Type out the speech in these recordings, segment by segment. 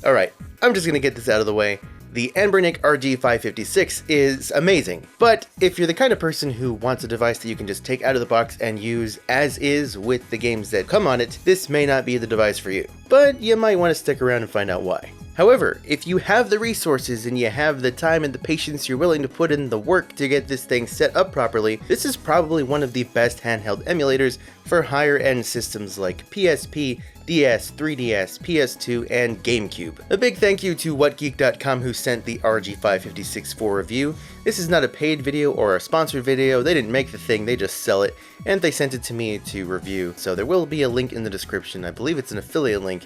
Alright, I'm just gonna get this out of the way. The Anbernic RG556 is amazing, but if you're the kind of person who wants a device that you can just take out of the box and use as is with the games that come on it, this may not be the device for you. But you might want to stick around and find out why. However, if you have the resources and you have the time and the patience you're willing to put in the work to get this thing set up properly, this is probably one of the best handheld emulators for higher end systems like PSP, DS, 3DS, PS2, and Gamecube. A big thank you to whatgeek.com who sent the RG556 for review. This is not a paid video or a sponsored video, they didn't make the thing, they just sell it, and they sent it to me to review, so there will be a link in the description. I believe it's an affiliate link,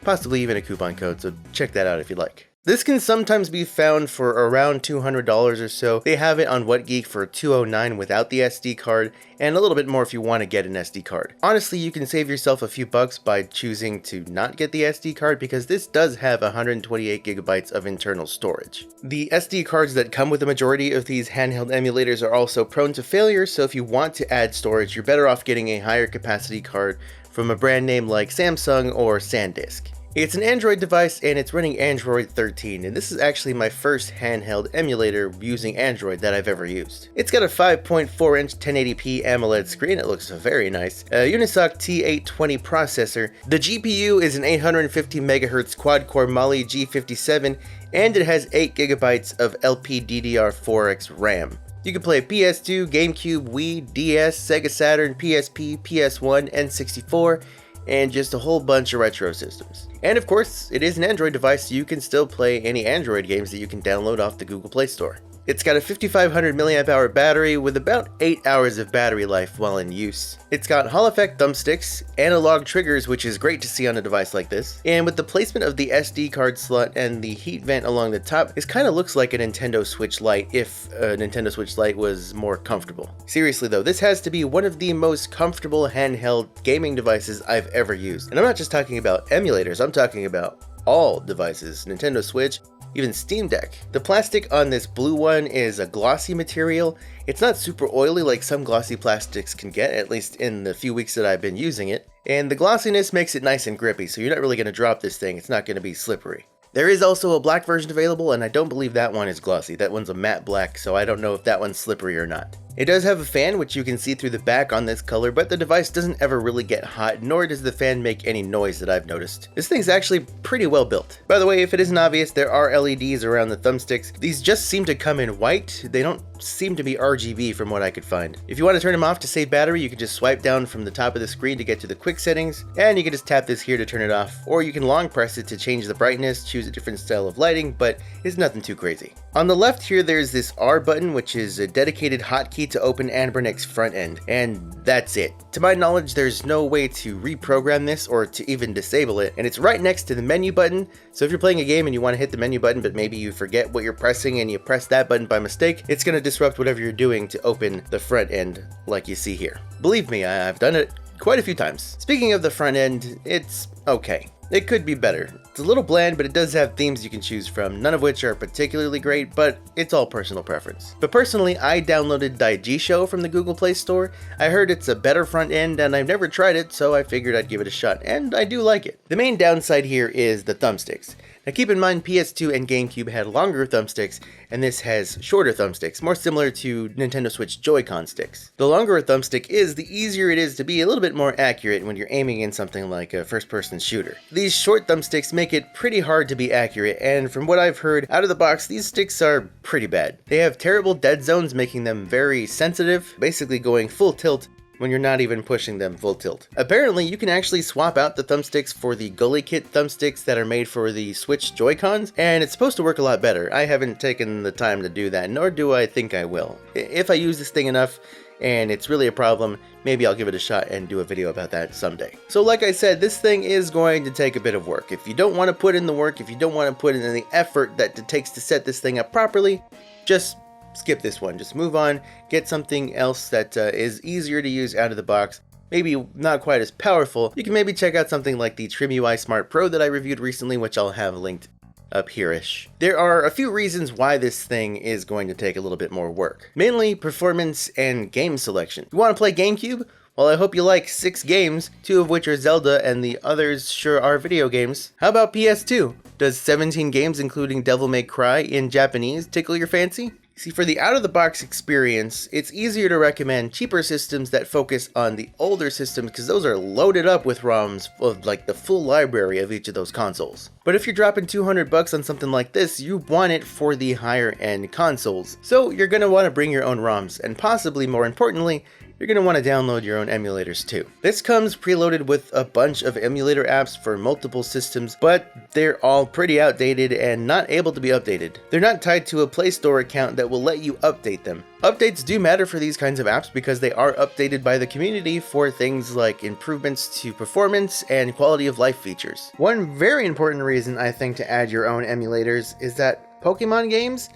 possibly even a coupon code, so check that out if you'd like. This can sometimes be found for around $200 or so. They have it on WhatGeek for $209 without the SD card, and a little bit more if you want to get an SD card. Honestly, you can save yourself a few bucks by choosing to not get the SD card because this does have 128 gigabytes of internal storage. The SD cards that come with the majority of these handheld emulators are also prone to failure, so if you want to add storage, you're better off getting a higher capacity card from a brand name like Samsung or SanDisk. It's an Android device and it's running Android 13, and this is actually my first handheld emulator using Android that I've ever used. It's got a 5.4 inch 1080p AMOLED screen, it looks very nice, a Unisoc T820 processor, the GPU is an 850 MHz quad-core Mali G57, and it has 8 GB of LPDDR4X RAM. You can play PS2, GameCube, Wii, DS, Sega Saturn, PSP, PS1, N64, and just a whole bunch of retro systems. And of course, it is an Android device, so you can still play any Android games that you can download off the Google Play Store. It's got a 5500 mAh battery with about 8 hours of battery life while in use. It's got Hall effect thumbsticks, analog triggers, which is great to see on a device like this, and with the placement of the SD card slot and the heat vent along the top, this kind of looks like a Nintendo Switch Lite if a Nintendo Switch Lite was more comfortable. Seriously though, this has to be one of the most comfortable handheld gaming devices I've ever used. And I'm not just talking about emulators, I'm talking about all devices, Nintendo Switch, even Steam Deck. The plastic on this blue one is a glossy material. It's not super oily like some glossy plastics can get, at least in the few weeks that I've been using it. And the glossiness makes it nice and grippy, so you're not really going to drop this thing, it's not going to be slippery. There is also a black version available, and I don't believe that one is glossy. That one's a matte black, so I don't know if that one's slippery or not. It does have a fan, which you can see through the back on this color, but the device doesn't ever really get hot, nor does the fan make any noise that I've noticed. This thing's actually pretty well built. By the way, if it isn't obvious, there are LEDs around the thumbsticks. These just seem to come in white. They don't seem to be RGB from what I could find. If you want to turn them off to save battery, you can just swipe down from the top of the screen to get to the quick settings, and you can just tap this here to turn it off, or you can long press it to change the brightness, choose a different style of lighting, but it's nothing too crazy. On the left here, there's this R button, which is a dedicated hotkey to open Anbernic's front end, and that's it. To my knowledge, there's no way to reprogram this or to even disable it, and it's right next to the menu button, so if you're playing a game and you want to hit the menu button, but maybe you forget what you're pressing and you press that button by mistake, it's going to disrupt whatever you're doing to open the front end like you see here. Believe me, I've done it quite a few times. Speaking of the front end, it's okay. It could be better. It's a little bland, but it does have themes you can choose from, none of which are particularly great, but it's all personal preference. But personally, I downloaded Daigisho from the Google Play Store. I heard it's a better front end, and I've never tried it, so I figured I'd give it a shot, and I do like it. The main downside here is the thumbsticks. Now keep in mind, PS2 and GameCube had longer thumbsticks, and this has shorter thumbsticks, more similar to Nintendo Switch Joy-Con sticks. The longer a thumbstick is, the easier it is to be a little bit more accurate when you're aiming in something like a first-person shooter. These short thumbsticks make it pretty hard to be accurate, and from what I've heard, out of the box, these sticks are pretty bad. They have terrible dead zones, making them very sensitive, basically going full tilt when you're not even pushing them full tilt. Apparently, you can actually swap out the thumbsticks for the Gully Kit thumbsticks that are made for the Switch Joy-Cons, and it's supposed to work a lot better. I haven't taken the time to do that, nor do I think I will. If I use this thing enough, and it's really a problem, maybe I'll give it a shot and do a video about that someday. So like I said, this thing is going to take a bit of work. If you don't want to put in the work, if you don't want to put in the effort that it takes to set this thing up properly, just skip this one. Just move on, get something else that is easier to use out of the box, maybe not quite as powerful. You can maybe check out something like the TrimUI Smart Pro that I reviewed recently, which I'll have linked up here-ish. There are a few reasons why this thing is going to take a little bit more work. Mainly performance and game selection. You want to play GameCube? Well, I hope you like 6 games, 2 of which are Zelda and the others sure are video games. How about PS2? Does 17 games including Devil May Cry in Japanese tickle your fancy? See, for the out-of-the-box experience, it's easier to recommend cheaper systems that focus on the older systems because those are loaded up with ROMs of like the full library of each of those consoles. But if you're dropping $200 on something like this, you want it for the higher-end consoles. So you're going to want to bring your own ROMs, and possibly more importantly, you're going to want to download your own emulators too. This comes preloaded with a bunch of emulator apps for multiple systems, but they're all pretty outdated and not able to be updated. They're not tied to a Play Store account that will let you update them. Updates do matter for these kinds of apps because they are updated by the community for things like improvements to performance and quality of life features. One very important reason I think to add your own emulators is that Pokemon games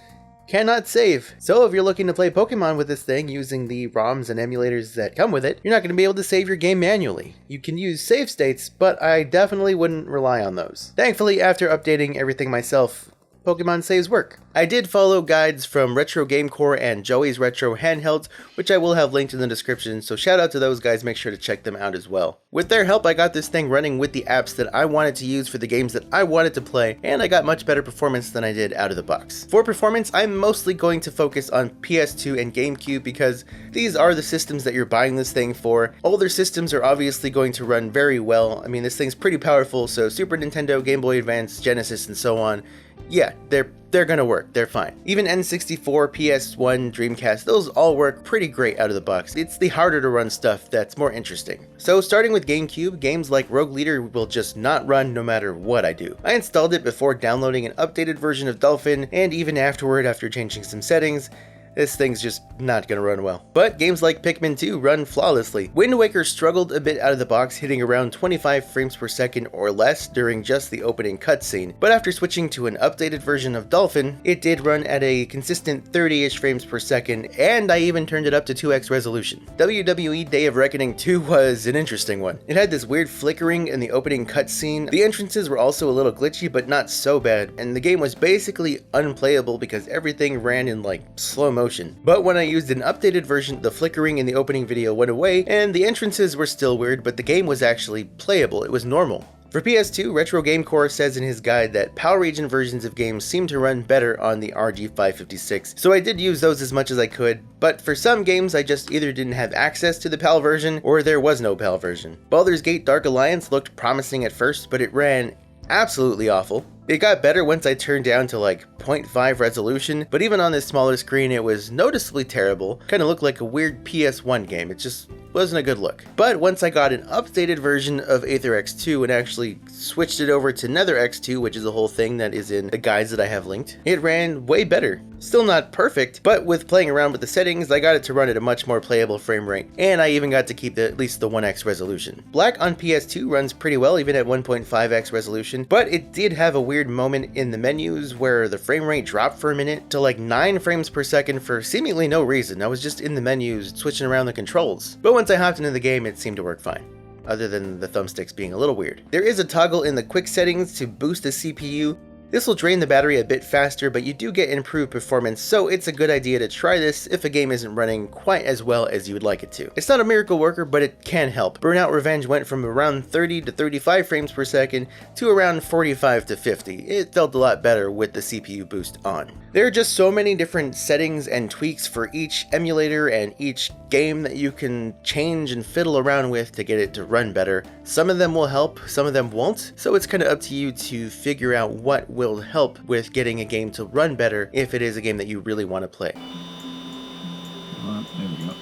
cannot save. So if you're looking to play Pokemon with this thing using the ROMs and emulators that come with it, you're not going to be able to save your game manually. You can use save states, but I definitely wouldn't rely on those. Thankfully, after updating everything myself, Pokemon saves work. I did follow guides from Retro Gamecore and Joey's Retro Handhelds, which I will have linked in the description, so shout out to those guys, make sure to check them out as well. With their help, I got this thing running with the apps that I wanted to use for the games that I wanted to play, and I got much better performance than I did out of the box. For performance, I'm mostly going to focus on PS2 and Gamecube because these are the systems that you're buying this thing for. Older systems are obviously going to run very well. I mean, this thing's pretty powerful, so Super Nintendo, Game Boy Advance, Genesis, and so on, yeah, they're gonna work, they're fine. Even N64, PS1, Dreamcast, those all work pretty great out of the box. It's the harder to run stuff that's more interesting. So starting with GameCube, games like Rogue Leader will just not run no matter what I do. I installed it before downloading an updated version of Dolphin, and even afterward after changing some settings, this thing's just not gonna run well. But games like Pikmin 2 run flawlessly. Wind Waker struggled a bit out of the box, hitting around 25 frames per second or less during just the opening cutscene, but after switching to an updated version of Dolphin, it did run at a consistent 30-ish frames per second, and I even turned it up to 2x resolution. WWE Day of Reckoning 2 was an interesting one. It had this weird flickering in the opening cutscene. The entrances were also a little glitchy, but not so bad, and the game was basically unplayable because everything ran in like slow motion. But when I used an updated version, the flickering in the opening video went away, and the entrances were still weird, but the game was actually playable. It was normal. For PS2, Retro Gamecore says in his guide that PAL region versions of games seem to run better on the RG556, so I did use those as much as I could, but for some games I just either didn't have access to the PAL version, or there was no PAL version. Baldur's Gate Dark Alliance looked promising at first, but it ran absolutely awful. It got better once I turned down to like 0.5 resolution, but even on this smaller screen it was noticeably terrible. Kind of looked like a weird PS1 game. It just wasn't a good look. But once I got an updated version of Aether X2 and actually switched it over to Nether X2, which is a whole thing that is in the guides that I have linked, it ran way better. Still not perfect, but with playing around with the settings, I got it to run at a much more playable frame rate, and I even got to keep at least the 1x resolution. Black on PS2 runs pretty well even at 1.5x resolution, but it did have a weird moment in the menus where the frame rate dropped for a minute to like 9 frames per second for seemingly no reason. I was just in the menus switching around the controls. But once I hopped into the game, it seemed to work fine, other than the thumbsticks being a little weird. There is a toggle in the quick settings to boost the CPU. This will drain the battery a bit faster, but you do get improved performance, so it's a good idea to try this if a game isn't running quite as well as you would like it to. It's not a miracle worker, but it can help. Burnout Revenge went from around 30 to 35 frames per second to around 45 to 50. It felt a lot better with the CPU boost on. There are just so many different settings and tweaks for each emulator and each game that you can change and fiddle around with to get it to run better. Some of them will help, some of them won't, so it's kind of up to you to figure out what will help with getting a game to run better if it is a game that you really want to play. There we go.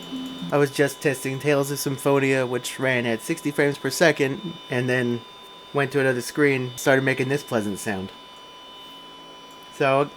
I was just testing Tales of Symphonia, which ran at 60 frames per second, and then went to another screen, started making this pleasant sound. So,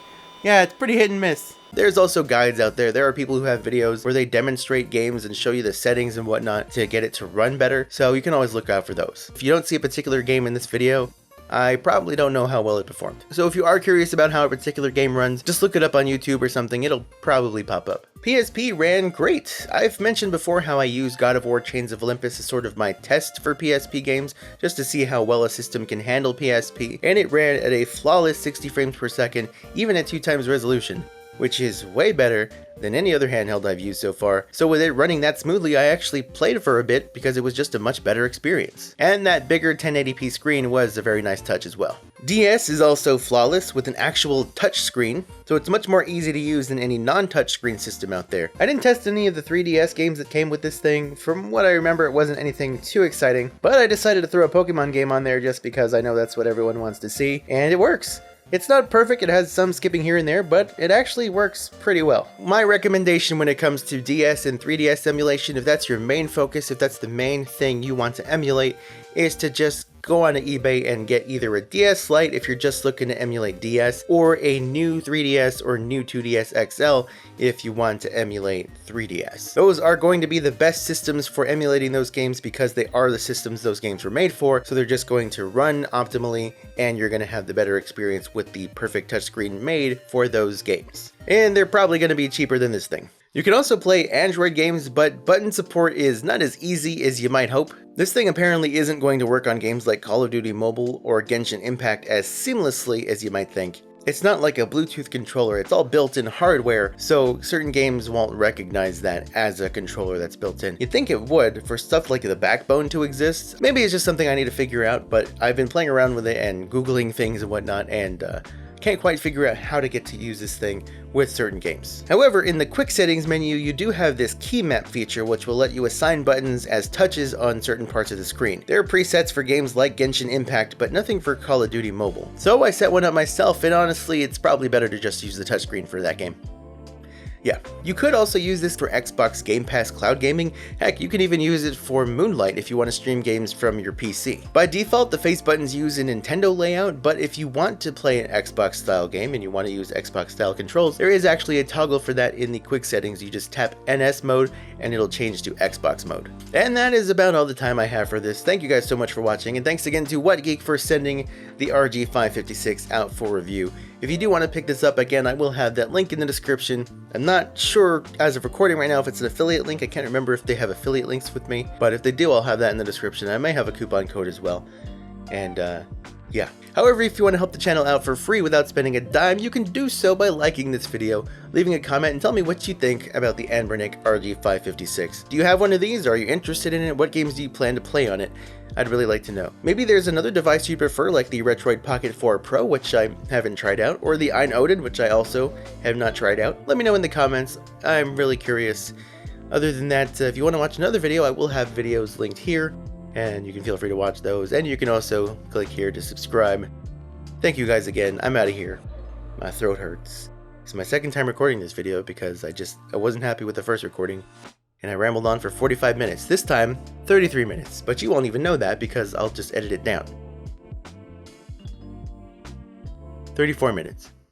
yeah, it's pretty hit and miss. There's also guides out there. There are people who have videos where they demonstrate games and show you the settings and whatnot to get it to run better, so you can always look out for those. If you don't see a particular game in this video, I probably don't know how well it performed. So if you are curious about how a particular game runs, just look it up on YouTube or something, it'll probably pop up. PSP ran great. I've mentioned before how I use God of War Chains of Olympus as sort of my test for PSP games, just to see how well a system can handle PSP, and it ran at a flawless 60 frames per second, even at 2x resolution. which is way better than any other handheld I've used so far. So with it running that smoothly, I actually played for a bit because it was just a much better experience. And that bigger 1080p screen was a very nice touch as well. DS is also flawless with an actual touch screen, so it's much more easy to use than any non-touch screen system out there. I didn't test any of the 3DS games that came with this thing. From what I remember, it wasn't anything too exciting, but I decided to throw a Pokemon game on there just because I know that's what everyone wants to see, and it works. It's not perfect, it has some skipping here and there, but it actually works pretty well. My recommendation when it comes to DS and 3DS emulation, if that's your main focus, if that's the main thing you want to emulate, is to just go on to eBay and get either a DS Lite if you're just looking to emulate DS, or a new 3DS or new 2DS XL if you want to emulate 3DS. Those are going to be the best systems for emulating those games because they are the systems those games were made for, so they're just going to run optimally and you're going to have the better experience with the perfect touchscreen made for those games. And they're probably going to be cheaper than this thing. You can also play Android games, but button support is not as easy as you might hope. This thing apparently isn't going to work on games like Call of Duty Mobile or Genshin Impact as seamlessly as you might think. It's not like a Bluetooth controller, it's all built-in hardware, so certain games won't recognize that as a controller that's built in. You'd think it would for stuff like the backbone to exist. Maybe it's just something I need to figure out, but I've been playing around with it and Googling things and whatnot, and can't quite figure out how to get to use this thing with certain games. However, in the quick settings menu, you do have this key map feature which will let you assign buttons as touches on certain parts of the screen. There are presets for games like Genshin Impact, but nothing for Call of Duty Mobile. So I set one up myself, and honestly, it's probably better to just use the touchscreen for that game. Yeah, you could also use this for Xbox Game Pass cloud gaming. Heck, you can even use it for Moonlight if you want to stream games from your PC. By default, the face buttons use a Nintendo layout, but if you want to play an Xbox style game and you want to use Xbox style controls, there is actually a toggle for that in the quick settings. You just tap NS mode and it'll change to Xbox mode. And that is about all the time I have for this. Thank you guys so much for watching, and thanks again to WhatGeek for sending the RG556 out for review. If you do want to pick this up, again, I will have that link in the description. I'm not sure as of recording right now if it's an affiliate link. I can't remember if they have affiliate links with me, but if they do, I'll have that in the description. I may have a coupon code as well. And yeah. However, if you want to help the channel out for free without spending a dime, you can do so by liking this video, leaving a comment, and tell me what you think about the Anbernic RG556. Do you have one of these? Are you interested in it? What games do you plan to play on it? I'd really like to know. Maybe there's another device you prefer, like the Retroid Pocket 4 Pro, which I haven't tried out, or the Odin, which I also have not tried out. Let me know in the comments. I'm really curious. Other than that, if you want to watch another video, I will have videos linked here, and you can feel free to watch those, and you can also click here to subscribe. Thank you guys again. I'm out of here. My throat hurts. It's my second time recording this video because I wasn't happy with the first recording, and I rambled on for 45 minutes. This time, 33 minutes, but you won't even know that because I'll just edit it down. 34 minutes.